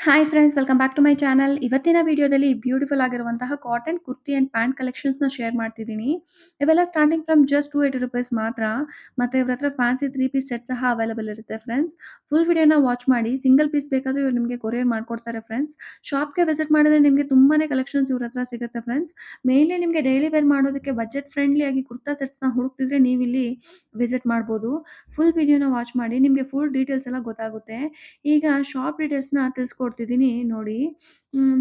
Hi friends, welcome back to my channel. ಇವತ್ತಿನ ವಿಡಿಯೋದಲ್ಲಿ beautiful ಆಗಿರುವಂತಹ ಕಾಟನ್ ಕುರ್ತಿ ಆ್ಯಂಡ್ ಪ್ಯಾಂಟ್ ಕಲೆಕ್ಷನ್ಸ್ನ ಶೇರ್ ಮಾಡ್ತಿದ್ದೀನಿ. ಇವೆಲ್ಲ ಸ್ಟಾರ್ಟಿಂಗ್ ಫ್ರಮ್ ಜಸ್ಟ್ ₹280 ಮಾತ್ರ. ಮತ್ತು ಇವ್ರ ಹತ್ರ ಫ್ಯಾನ್ಸಿ 3 ಪೀಸ್ ಸೆಟ್ ಸಹ ಅವೈಲೇಬಲ್ ಇರುತ್ತೆ ಫ್ರೆಂಡ್ಸ್. ಫುಲ್ ವಿಡಿಯೋನ ವಾಚ್ ಮಾಡಿ. ಸಿಂಗಲ್ ಪೀಸ್ ಬೇಕಾದರೂ ಇವ್ರು ನಿಮಗೆ ಕೊರಿಯರ್ ಮಾಡ್ಕೊಡ್ತಾರೆ ಫ್ರೆಂಡ್ಸ್. ಶಾಪ್ಗೆ ವಿಸಿಟ್ ಮಾಡಿದ್ರೆ ನಿಮಗೆ ತುಂಬಾ ಕಲೆಕ್ಷನ್ಸ್ ಇವ್ರ ಹತ್ರ ಸಿಗುತ್ತೆ ಫ್ರೆಂಡ್ಸ್. ಮೇನ್ಲಿ ನಿಮಗೆ ಡೈಲಿ ವೇರ್ ಮಾಡೋದಕ್ಕೆ ಬಜೆಟ್ ಫ್ರೆಂಡ್ಲಿ ಆಗಿ ಕುರ್ತಾ ಸೆಟ್ಸ್ನ ಹುಡುಕ್ತಿದ್ರೆ ನೀವಿಲ್ಲಿ ವಿಸಿಟ್ ಮಾಡ್ಬೋದು. ಫುಲ್ ವಿಡಿಯೋನ ವಾಚ್ ಮಾಡಿ, ನಿಮಗೆ ಫುಲ್ ಡೀಟೇಲ್ಸ್ ಎಲ್ಲ ಗೊತ್ತಾಗುತ್ತೆ. ಈಗ ಶಾಪ್ ಡೀಟೇಲ್ಸ್‌ನ ತಿಳಿಸ್ಕೊಡ್ತಿದ್ದೀನಿ ನೋಡಿ.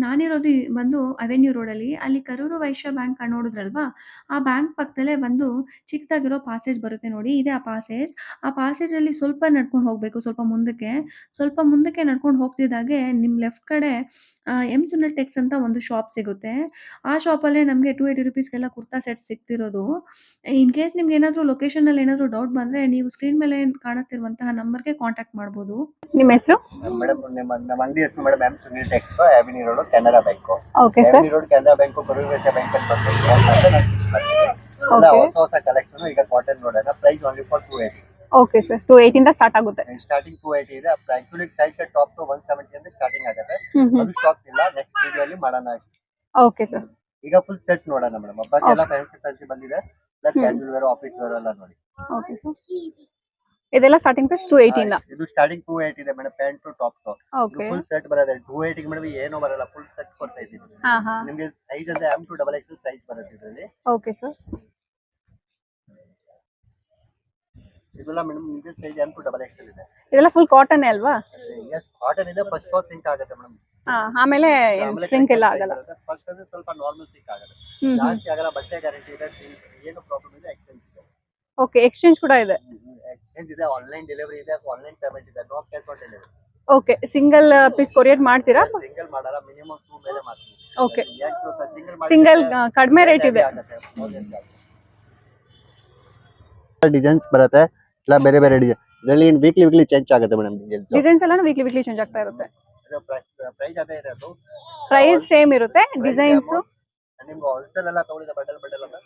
ನಾನಿರೋದು ಬಂದು ಅವೆನ್ಯೂ ರೋಡಲ್ಲಿ. ಅಲ್ಲಿ ಕರೂರು ವೈಶ್ಯ ಬ್ಯಾಂಕ್ ನೋಡಿದ್ರಲ್ವಾ? ಆ ಬ್ಯಾಂಕ್ ಪಕ್ಕದಲ್ಲೇ ಒಂದು ಚಿಕ್ಕದಾಗಿರೋ ಪಾಸೇಜ್ ಬರುತ್ತೆ ನೋಡಿ. ಇದೇ ಆ ಪಾಸೇಜ್. ಆ ಪಾಸೇಜಲ್ಲಿ ಸ್ವಲ್ಪ ನಡ್ಕೊಂಡು ಹೋಗಬೇಕು, ಸ್ವಲ್ಪ ಮುಂದಕ್ಕೆ. ಸ್ವಲ್ಪ ಮುಂದಕ್ಕೆ ನಡ್ಕೊಂಡು ಹೋಗ್ತಿದ್ದಾಗೆ ನಿಮ್ಮ ಲೆಫ್ಟ್ ಕಡೆ ಎಂ ಸುನಿಲ್ ಟೆಕ್ಸ್ ಅಂತ ಒಂದು ಶಾಪ್ ಸಿಗುತ್ತೆ. ಆ ಶಾಪಲ್ಲೇ ನಮಗೆ ₹280 ಕುರ್ತಾ ಸೆಟ್ ಸಿಗ್ತಿರೋದು. ಇನ್ ಕೇಸ್ ನಿಮ್ಗೇನಾದ್ರೂ ಲೊಕೇಶನಲ್ಲಿ ಏನಾದ್ರೂ ಡೌಟ್ ಬಂದರೆ ನೀವು ಸ್ಕ್ರೀನ್ ಮೇಲೆ ಕಾಣಿಸ್ತಿರುವಂತಹ ನಂಬರ್‌ಗೆ ಕಾಂಟ್ಯಾಕ್ಟ್ ಮಾಡ್ಬೋದು. ನಿಮ್ಮ ಹೆಸರು? ಮೇಡಮ್ ನಮ್ಮ ಅಂಗಡಿ ಹೆಸರು madam M Sunil Tex, avenue road, Canara bank. Okay sir. Avenue road, Canara bank, Karur Vysya bank ಅಂತ ಬರ್ಬೇಕು ಅಂತ ನಾನು ಫಿಕ್ಸ್ ಮಾಡ್ತೀನಿ. ಎಲ್ಲ ಓಕೆ. ಹೊಸ ಕಲೆಕ್ಷನ್ ಈಗ ಕಾಟನ್ ನೋಡೋಣ. Price only for 280. Okay sir. 280 ಇಂದ ಸ್ಟಾರ್ಟ್ ಆಗುತ್ತೆ. ಸ್ಟಾರ್ಟಿಂಗ್ 280 ಇದೆ. ಆಕ್ಚುಲಿ ಸೈಡ್ ಕಟ್ ಟಾಪ್ಸ್ 170 ಅಂತ ಸ್ಟಾರ್ಟಿಂಗ್ ಆಗುತ್ತೆ. ಅದು ಸ್ಟಾಕ್ ಇಲ್ಲ, ನೆಕ್ಸ್ಟ್ ವಿಡಿಯೋಲಿ ಮಾಡೋಣ. Okay sir. ಈಗ ಫುಲ್ ಸೆಟ್ ನೋಡೋಣ ಮೇಡಮ್. ಹಬ್ಬಕ್ಕೆಲ್ಲ ಫ್ಯಾನ್ಸಿ ಬಂದಿದೆ. ಎಲ್ಲ ಕ್ಯಾಜುವಲ್ ವೇರ್, ಆಫೀಸ್ ವೇರ್ ಎಲ್ಲ ನೋಡಿ. Okay sir. ಇದೆಲ್ಲ ಸ್ಟಾರ್ಟಿಂಗ್ ಪ್ರೈಸ್ 280 ಇಂದ. ಇದು ಸ್ಟಾರ್ಟಿಂಗ್ 280 ಇದೆ madam. Pant two tops okay. Full set ಬರೋದೆ 280 ಮೇಡಮ್. ಏನೂ ಬರಲ್ಲ, ಫುಲ್ ಸೆಟ್ ಕೊಡ್ತಾ ಇದ್ದೀವಿ. ಹಾ ಹಾ. ನಿಮಗೆ ಸೈಜ್ ಅಂದ್ರೆ M to XXL ಸೈಜ್ ಬರುತ್ತೆ ಇದರಲ್ಲಿ. Okay sir. ಇದೆಲ್ಲ ಮೇಡಮ್ ನಿಮಗೆ ಸೈಜ್ M to XXL ಇದೆ. ಇದೆಲ್ಲ ಫುಲ್ ಕಾಟನ್ ಅಲ್ವಾ? ಎಸ್, ಕಾಟನ್ ಇದೆ. ಫಸ್ಟ್ ಶೋ ಸಿಂಕ್ ಆಗುತ್ತೆ ಮೇಡಮ್. ಹಾ, ಆಮೇಲೆ ಶ್ರಿಂಕ್ ಎಲ್ಲ ಆಗಲ್ಲ. ಫಸ್ಟ್ ಅಂದ್ರೆ ಸ್ವಲ್ಪ ನಾರ್ಮಲ್ ಸಿಂಕ್ ಆಗುತ್ತೆ, ಹ್ಮ್. ಜಾಸ್ತಿ ಆಗಲ್ಲ. ಬಟ್ಟೆ ಗ್ಯಾರಂಟಿ ಇದೆ. ಏನು ಪ್ರಾಬ್ಲಮ್ ಇದೆ, ಎಕ್ಸ್ಚೇಂಜ್ ಇದೆ. ಓಕೆ, ಎಕ್ಸ್ಚೇಂಜ್ ಕೂಡ ಇದೆ. ಎಕ್ಸ್ಚೇಂಜ್ ಇದೆ, ಆನ್ಲೈನ್ ಡೆಲಿವರಿ ಇದೆ, ಆನ್ಲೈನ್ ಪೇಮೆಂಟ್ ಇದೆ, no cash on delivery. Okay, single piece courier ಮಾಡ್ತೀರಾ? ಸಿಂಗಲ್ ಮಾಡಲ್ಲ, ಮಿನಿಮಮ್ 2 ಮೇಲೆ ಮಾಡ್ತೀವಿ. ಓಕೆ. ಸಿಂಗಲ್ ಕಡಿಮೆ ರೇಟ್ ಇದೆ. ಡಿಸೈನ್ಸ್ ಬರುತ್ತೆ, ಎಲ್ಲ ಬೇರೆ ಬೇರೆ ಡಿಸೈನ್. ಇದರಲ್ಲಿ ವೀಕ್ಲಿ ಚೇಂಜ್ ಆಗುತ್ತೆ ಮೇಡಮ್. ಡಿಸೈನ್ಸ್ ಎಲ್ಲ ವೀಕ್ಲಿ ಚೇಂಜ್ ಆಗ್ತಾ ಇರುತ್ತೆ. ಪ್ರೈಸ್ ಅದೇ ಇರೋದು. ಪ್ರೈಸ್ ಸೇಮ್ ಇರುತ್ತೆ. ಡಿಸೈನ್ಸ್ ನಿಮ್ಗೆ ಹೋಲ್ಸೇಲ್ ಎಲ್ಲ ತಗೊಳ್ಳಿದ ಬಟಲ್ ಅಂತ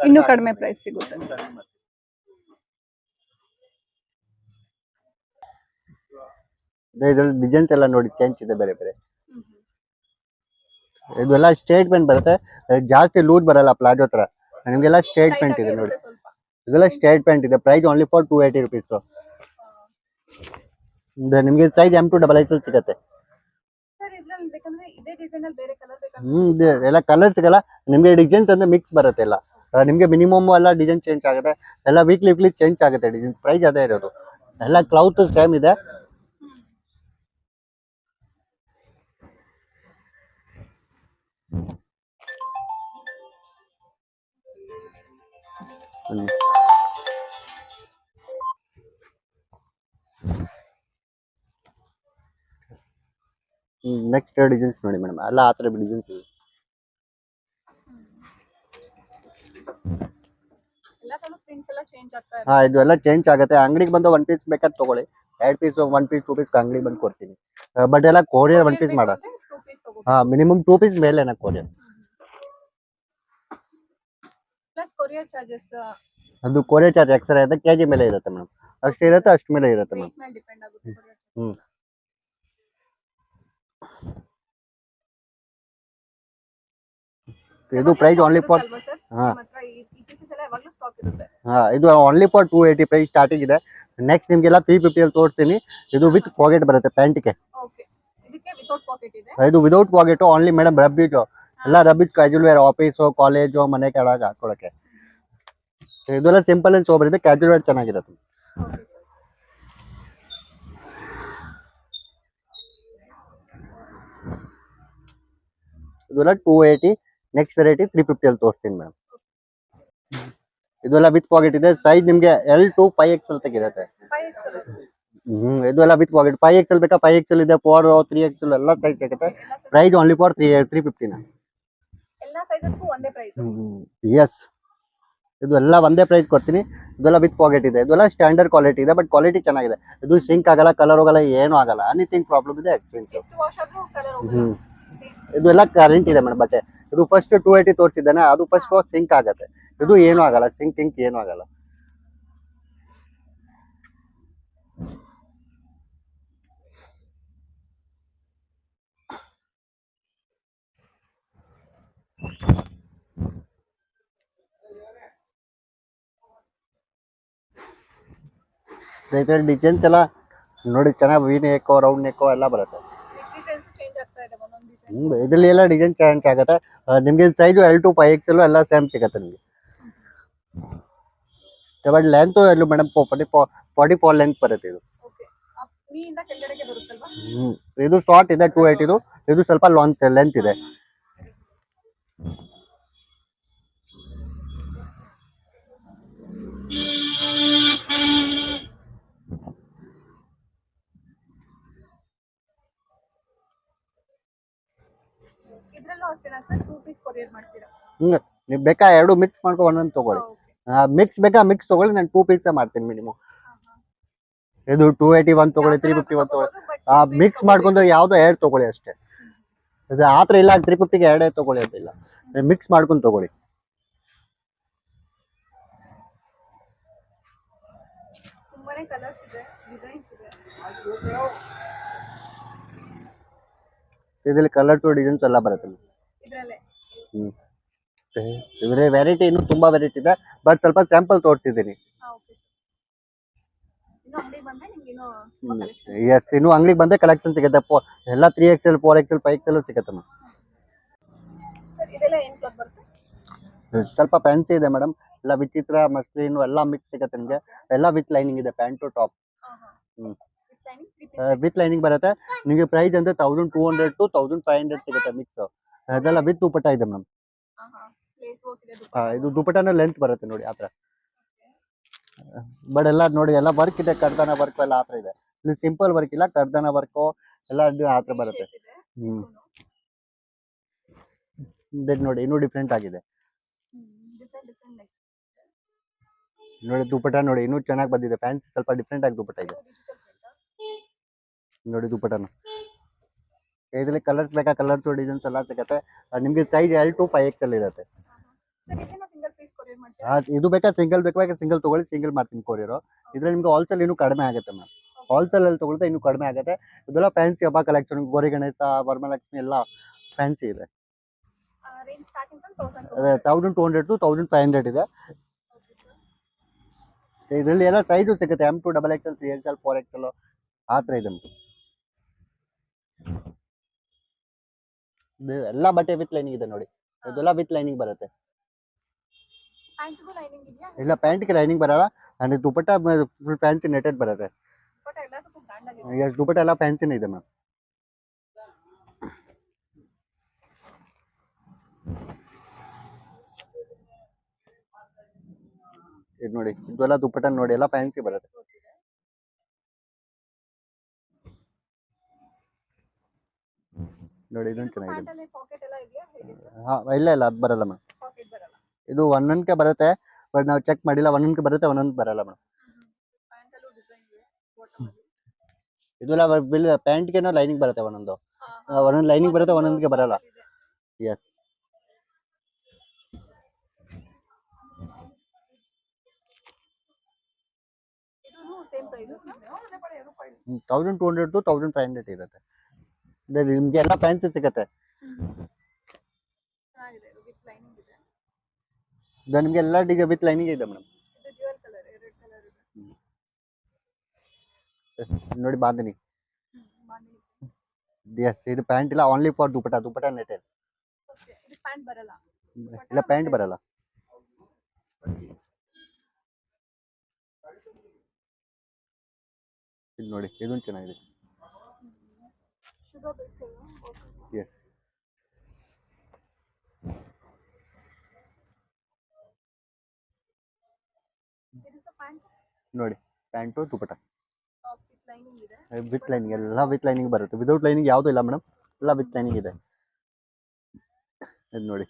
ಇನ್ನೂ ಕಡಿಮೆ ಪ್ರೈಸ್ ಸಿಗುತ್ತೆ. ಇದ್ರಲ್ಲಿ ಡಿಸೈನ್ಸ್ ಎಲ್ಲ ನೋಡಿ, ಚೇಂಜ್ ಇದೆ ಬೇರೆ ಬೇರೆ. ಇದೆಲ್ಲ ಸ್ಟ್ರೇಟ್ ಪ್ಯಾಂಟ್ ಬರುತ್ತೆ, ಜಾಸ್ತಿ ಲೂಸ್ ಬರಲ್ಲ ಪ್ಲಾಜೋ ತರ. ನಿಮ್ಗೆಲ್ಲ ಸ್ಟ್ರೇಟ್ ಪ್ಯಾಂಟ್ ಇದೆ ನೋಡಿ. ಇದೆಲ್ಲ ಸ್ಟ್ರೇಟ್ ಪ್ಯಾಂಟ್ ಇದೆ. Price only for ₹280. ನಿಮ್ಗೆ ಸೈಜ್ M to XXL ಸಿಗುತ್ತೆ. ಎಲ್ಲ ಕಲರ್ ಸಿಗಲ್ಲ ನಿಮ್ಗೆ. ಡಿಸೈನ್ಸ್ ಅಂದ್ರೆ ಮಿಕ್ಸ್ ಬರುತ್ತೆ ಎಲ್ಲ. ನಿಮ್ಗೆ ಮಿನಿಮಮ್ ಎಲ್ಲ ಡಿಸೈನ್ ಚೇಂಜ್ ಆಗುತ್ತೆ. ಎಲ್ಲ ವೀಕ್ಲಿ ಚೇಂಜ್ ಆಗುತ್ತೆ ಡಿಸೈನ್. ಪ್ರೈಸ್ ಅದೇ ಇರೋದು. ಎಲ್ಲ ಕ್ಲೌತ್ ಸೇಮ್ ಇದೆ. ನೆಕ್ಸ್ಟ್ ಡಿಸೈನ್ಸ್ ನೋಡಿ ಮೇಡಮ್. ಎಲ್ಲ ಆ ಥರ ಡಿಸೈನ್ಸ್ ಇದೆ. ಹಾ, ಇದು ಎಲ್ಲ ಚೇಂಜ್ ಆಗುತ್ತೆ. ಅಂಗಡಿಗೆ ಬಂದು 1 ಪೀಸ್ ಬೇಕಾದ್ರೆ ತಗೊಳ್ಳಿ. 2 ಪೀಸ್, 1 ಪೀಸ್, 2 ಪೀಸ್ ಅಂಗಡಿಗೆ ಬಂದು ಕೊಡ್ತೀನಿ. ಬಟ್ ಎಲ್ಲ ಕೊರಿಯರ್ 1 ಪೀಸ್ ಮಾಡ. ಹಾ, ಮಿನಿಮಮ್ 2 ಪೀಸ್ ಮೇಲೆ ಕೊರಿಯರ್. ಅದು ಕೊರಿಯರ್ ಚಾರ್ಜ್ ಎಕ್ಸ್ಟ್ರಾ ಇರುತ್ತೆ. ಕೆಜಿ ಮೇಲೆ ಇರುತ್ತೆ ಮೇಡಮ್. ಅಷ್ಟು ಇರುತ್ತೆ, ಅಷ್ಟು ಮೇಲೆ ಇರುತ್ತೆ ಮೇಡಮ್. ಹ್ಮ್. ಇದು ಪ್ರೈಸ್ ಓನ್ಲಿ ಫಾರ್ ಇದು ಓನ್ಲಿ ಫಾರ್ 280 ಪ್ರೈಸ್ ಸ್ಟಾರ್ಟಿಂಗ್ ಇದೆ. ನೆಕ್ಸ್ಟ್ ನಿಮ್ಗೆಲ್ಲ 350 ಅಲ್ಲಿ ತೋರಿಸ್ತೀನಿ. ಇದು ವಿತ್ ಪಾಕೆಟ್ ಬರುತ್ತೆ ಪ್ಯಾಂಟ್ಗೆ. ಇದು ವಿದೌಟ್ ಪಾಕೆಟ್ ಓನ್ಲಿ ಮೇಡಮ್. ರಬ್ಬೀಜು ಎಲ್ಲ ರಬ್ಬೀಜ್, ಕ್ಯಾಜುವಲ್ ವೇರ್, ಆಫೀಸು, ಕಾಲೇಜು, ಮನೆ ಕೆಳಗೆ ಹಾಕೊಳಕ್ಕೆ. ಇದೆಲ್ಲ ಸಿಂಪಲ್ ಅಂಡ್ ಸೋಬರ್ ಇದೆ. ಕ್ಯಾಜುವಲ್ ವೇರ್ ಚೆನ್ನಾಗಿರುತ್ತೆ. ಇದೆಲ್ಲ 280. ನೆಕ್ಸ್ಟ್ ವೆರೈಟಿ 350 ಅಲ್ಲಿ ತೋರಿಸ್ತೀನಿ ಮೇಡಮ್. ಇದೆಲ್ಲ ವಿತ್ ಪಾಕೆಟ್ ಇದೆ. ಸೈಜ್ ನಿಮ್ಗೆ L to 5XL ತೆಗಿರುತ್ತೆ. ಇದೆಲ್ಲ ವಿತ್ ಪಾಕೆಟ್. 5XL ಬೇಕಾ 5XL ಇದೆ, 4, 3XL ಎಲ್ಲ ಸೈಜ್ ಸಿಗುತ್ತೆ. Price only for 350. ಎಸ್, ಇದು ಎಲ್ಲ ಒಂದೇ ಪ್ರೈಸ್ ಕೊಡ್ತೀನಿ. ಇದೆಲ್ಲ ವಿತ್ ಪಾಕೆಟ್ ಇದೆ. ಇದೆಲ್ಲ ಸ್ಟ್ಯಾಂಡರ್ಡ್ ಕ್ವಾಲಿಟಿ ಇದೆ, ಬಟ್ ಕ್ವಾಲಿಟಿ ಚೆನ್ನಾಗಿದೆ. ಇದು ಸಿಂಕ್ ಆಗಲ್ಲ, ಕಲರ್ ಹೋಗಲ್ಲ, ಏನೂ ಆಗಲ್ಲ. ಎನಿಥಿಂಗ್ ಪ್ರಾಬ್ಲಮ್ ಇದೆ ಎಕ್ಸ್ಚೇಂಜ್. ಇದೆಲ್ಲ ಕರೆಂಟ್ ಇದೆ ಮೇಡಮ್ ಬಟ್ಟೆ. ಇದು ಫಸ್ಟ್ 280 ತೋರಿಸಿದ್ದಾನೆ, ಅದು ಫಸ್ಟ್ ಸಿಂಕ್ ಆಗುತ್ತೆ. ಇದು ಏನೂ ಆಗಲ್ಲ, ಸಿಂಕ್ ಏನೂ ಆಗಲ್ಲ. ಡಿಸೈನ್ಸ್ ಎಲ್ಲ ನೋಡಿ ಚೆನ್ನಾಗಿ ವಿ ನೆಕ್ ರೌಂಡ್ ನೆಕ್ ಎಲ್ಲ ಬರುತ್ತೆ. ಚೇಂಜ್ ಆಗ್ತಾ ಇದೆ ಒಂದೊಂದು ಡಿಸೈನ್. ಇದರಲ್ಲಿ ಎಲ್ಲ ಡಿಸೈನ್ ಚೇಂಜ್ ಆಗುತ್ತೆ. ನಿಮಗೆ ಸೈಜು L to 5XL ಎಲ್ಲ ಸೇಮ್ ಸಿಗುತ್ತೆ ನಿಮಗೆ. ಬಟ್ ಲೆಂತ್ ಎಲ್ಲ ಮೇಡಮ್ 44 ಲೆಂತ್ ಬರುತ್ತೆ ಇದು. ಓಕೆ. ನೀಯಿಂದ ಕೆಳಗಡೆಗೆ ಬರುತ್ತಲ್ವಾ? ಇದು ಶಾರ್ಟ್ ಇದೆ 280 ಇದು. ಇದು ಸ್ವಲ್ಪ ಲೆಂತ್ ಇದೆ. ಇದ್ರಲ್ಲೂ ಅಷ್ಟೇನಾ ಸರ್ 2 ಪೀಸ್ ಕೊರಿಯರ್ ಮಾಡ್ತೀರಾ? ನೀವು ಬೇಕಾ ಎರಡು ಮಿಕ್ಸ್ ಮಾಡ್ಕೊಂಡು ಒಂದೊಂದು ತಗೊಳ್ಳಿ. ಮಿಕ್ಸ್ ಬೇಕಾ ಮಿಕ್ಸ್ ತಗೊಳ್ಳಿ, ನಾನು 2 ಪೀಸ್ ಮಾಡ್ತೀನಿ ಮಿನಿಮಮ್. ಇದು 281 ತಗೊಳ್ಳಿ, 351 ತಗೊಳ್ಳಿ. ಮಿಕ್ಸ್ ಮಾಡ್ಕೊಂಡು ಯಾವ್ದೋ ಎರಡು ತಗೊಳ್ಳಿ ಅಷ್ಟೇ. ಅದು ಆತರ ಇಲ್ಲ 350ಗೆ ಎರಡೇ ತಗೊಳ್ಳಿ ಅಂತಿಲ್ಲ, ಮಿಕ್ಸ್ ಮಾಡ್ಕೊಂಡು ತಗೊಳ್ಳಿ. ತುಂಬಾನೇ ಕಲರ್ಸ್ ಇದೆ, ಡಿಸೈನ್ಸ್ ಇದೆ. ಇದರಲ್ಲಿ ಕಲರ್ಸ್ ಡಿಸೈನ್ಸ್ ಎಲ್ಲ ಬರುತ್ತೆ. ಇದ್ರಲ್ಲೇ ಇದ್ರೆ ವೆರೈಟಿ ಇನ್ನು ತುಂಬಾ ವೆರೈಟಿ ಇದೆ, ಬಟ್ ಸ್ವಲ್ಪ ಸ್ಯಾಂಪಲ್ ತೋರಿಸಿದ್ದೀನಿ. ಓಕೆ. ಇನ್ನು ಅಂಗಡಿ ಬಂದ್ರೆ ನಿಮ್ಗೆ ಇನ್ನೂ ಕಲೆಕ್ಷನ್. ಎಸ್, ಇನ್ನು ಅಂಗಡಿಗೆ ಬಂದ್ರೆ ಕಲೆಕ್ಷನ್ ಸಿಗುತ್ತೆ. ಎಲ್ಲ 3XL 4XL 5XL ಸಿಗುತ್ತೆ ಮೇಡಮ್. ಸರ್ ಇದೆಲ್ಲ ಏನು ಕ್ಲಾತ್ ಬರುತ್ತೆ? ಸ್ವಲ್ಪ ಫ್ಯಾನ್ಸಿ ಇದೆ ಮೇಡಮ್, ಎಲ್ಲ ವಿಚಿತ್ರ ಮಸ್ಲಿನ್ ಎಲ್ಲ ಮಿಕ್ಸ್ ಸಿಗುತ್ತೆ ನಿಮಗೆ. ಎಲ್ಲ ವಿತ್ ಲೈನಿಂಗ್ ಇದೆ, pant to top. With lining ಬರುತ್ತೆ. ನಿಮಗೆ ಪ್ರೈಸ್ ಅಂದ್ರೆ 1200 to 1500 ಸಿಗುತ್ತೆ ಮಿಕ್ಸ್. ಅದೆಲ್ಲ ವಿತ್ ದುಪಟ್ಟ ಇದೆ ಮೇಡಮ್. ಇದು ದುಪಟ್ಟನ ಲೆಂತ್ ಬರುತ್ತೆ ನೋಡಿ ಆತರ. ಬಟ್ ಎಲ್ಲ ನೋಡಿ ಎಲ್ಲ ವರ್ಕ್ ಇದೆ, ಕಡ್ದಾನ ವರ್ಕ್ ಎಲ್ಲ ಆತರ ಇದೆ. ಇಲ್ಲಿ ಸಿಂಪಲ್ ವರ್ಕ್ ಇಲ್ಲ, ಕಡ್ದಾನ ವರ್ಕ್ ಎಲ್ಲ ಆತರ ಬರುತ್ತೆ. ನೋಡಿ ಇನ್ನೂ ಡಿಫ್ರೆಂಟ್ ಆಗಿದೆ ನೋಡಿ. ದುಪಟ್ಟ ನೋಡಿ ಇನ್ನೂ ಚೆನ್ನಾಗಿ ಬಂದಿದೆ, ಫ್ಯಾನ್ಸಿ ಸ್ವಲ್ಪ ಡಿಫ್ರೆಂಟ್ ಆಗಿ ದುಪಟ್ಟ ಇದೆ ನೋಡಿ. ದುಪಟ್ಟನ ಇದರಲ್ಲಿ ಕಲರ್ಸ್ ಬೇಕಾ ಕಲರ್ಸ್ ಡಿಸೈನ್ಸ್ ಎಲ್ಲ ಸಿಗುತ್ತೆ. ನಿಮಗೆ ಸೈಜ್ L to 5XL ಇರುತ್ತೆ. ಇದು ಬೇಕಾ ಸಿಂಗಲ್ ಬೇಕಾ ಸಿಂಗಲ್ ತಗೊಳ್ಳಿ, ಸಿಂಗಲ್ ಮಾಡ್ತೀನಿ ಕೊರಿಯರ್. ಇದ್ರಲ್ಲಿ ನಿಮ್ಗೆ ಹೋಲ್ಸೇಲ್ ಇನ್ನೂ ಕಡಿಮೆ ಆಗುತ್ತೆ ಮ್ಯಾಮ್. ಹೋಲ್ಸೇಲ್ ಅಲ್ಲಿ ತಗೊಳ್ತಾ ಇನ್ನೂ ಕಡಿಮೆ ಆಗುತ್ತೆ. ಇದೆಲ್ಲ ಫ್ಯಾನ್ಸಿ ಹಬ್ಬ ಕಲೆಕ್ಷನ್, ಗೋರಿ ಗಣೇಶ, ವರಮಹಾಲಕ್ಷ್ಮಿ ಎಲ್ಲ ಫ್ಯಾನ್ಸಿ ಇದೆ. 1200 to 1500 ಇದೆ. ಇದರಲ್ಲಿ ಎಲ್ಲ ಸೈಜು ಸಿಗುತ್ತೆ, M to XXL 3XL 4XL ಆ ಥರ ಇದೆ. ಎಲ್ಲ ಬಟ್ಟೆ ವಿತ್ ಲೈನಿಂಗ್ ಇದೆ ನೋಡಿ. ಇದೆಲ್ಲ ವಿತ್ ಲೈನಿಂಗ್ ಬರುತ್ತೆ. ಇಲ್ಲ ಪ್ಯಾಂಟ್ಗೆ ಲೈನಿಂಗ್ ಬರಲ್ಲ, ಅಂದ್ರೆ ದುಪಟ್ಟ ಫುಲ್ ಫ್ಯಾನ್ಸಿ ನೆಟೆಡ್ ಬರುತ್ತೆ. ಎಸ್, ದುಪಟ್ಟ ಎಲ್ಲ ಫ್ಯಾನ್ಸಿನೇ ಇದೆ ಮ್ಯಾಮ್. ಇದು ನೋಡಿ, ಇದೆಲ್ಲ ದುಪಟ್ಟ ನೋಡಿ ಎಲ್ಲ ಫ್ಯಾನ್ಸಿ ಬರುತ್ತೆ. ನೋಡಿ ಇದೊಂದು ಚೆನ್ನಾಗಿದೆ. ಇಲ್ಲ ಇಲ್ಲ ಅದು ಬರಲ್ಲ ಮ್ಯಾಮ್. ಇದು ಒಂದೊಂದಕ್ಕೆ ಬರುತ್ತೆ, ಬಟ್ ನಾವು ಚೆಕ್ ಮಾಡಿಲ್ಲ. ಒಂದೊಂದಕ್ಕೆ ಬರುತ್ತೆ, ಒಂದೊಂದು ಬರಲ್ಲ ಮೇಡಮ್. ಇದೆಲ್ಲ ಪ್ಯಾಂಟ್ಗೆ ಲೈನಿಂಗ್ ಬರುತ್ತೆ, ಒಂದೊಂದು ಲೈನಿಂಗ್ ಬರುತ್ತೆ, ಒಂದೊಂದಿಗೆ ಬರಲ್ಲ. ಎಸ್, 1200 to 1500 ಇರುತ್ತೆ. ನಿಮ್ಗೆ ಎಲ್ಲ ಫ್ಯಾನ್ಸಿ ಸಿಗುತ್ತೆ. ನಿಮ್ಗೆ ಎಲ್ಲ ವಿತ್ ಲೈನಿಂಗ್ ಇದೆ ಮೇಡಮ್. ನೋಡಿ ಬಾಂದಿನಿ. ಎಸ್, ಇದು ಪ್ಯಾಂಟ್ ಇಲ್ಲ, only for dupatta. Dupatta netted. ಇಲ್ಲ ಪ್ಯಾಂಟ್ ಬರಲ್ಲ. ಇದು ನೋಡಿ ಇದೊಂದು ಚೆನ್ನಾಗಿದೆ. ಎಸ್, ನೋಡಿ ಪ್ಯಾಂಟು ದುಪಟ್ಟ ವಿತ್ ಲೈನಿಂಗ್, ಎಲ್ಲ ವಿತ್ ಲೈನಿಂಗ್ ಬರುತ್ತೆ. ವಿದೌಟ್ ಲೈನಿಂಗ್ ಯಾವುದು ಇಲ್ಲ ಮೇಡಮ್, ಎಲ್ಲ ವಿತ್ ಲೈನಿಂಗ್ ಇದೆ. ಇದು ನೋಡಿ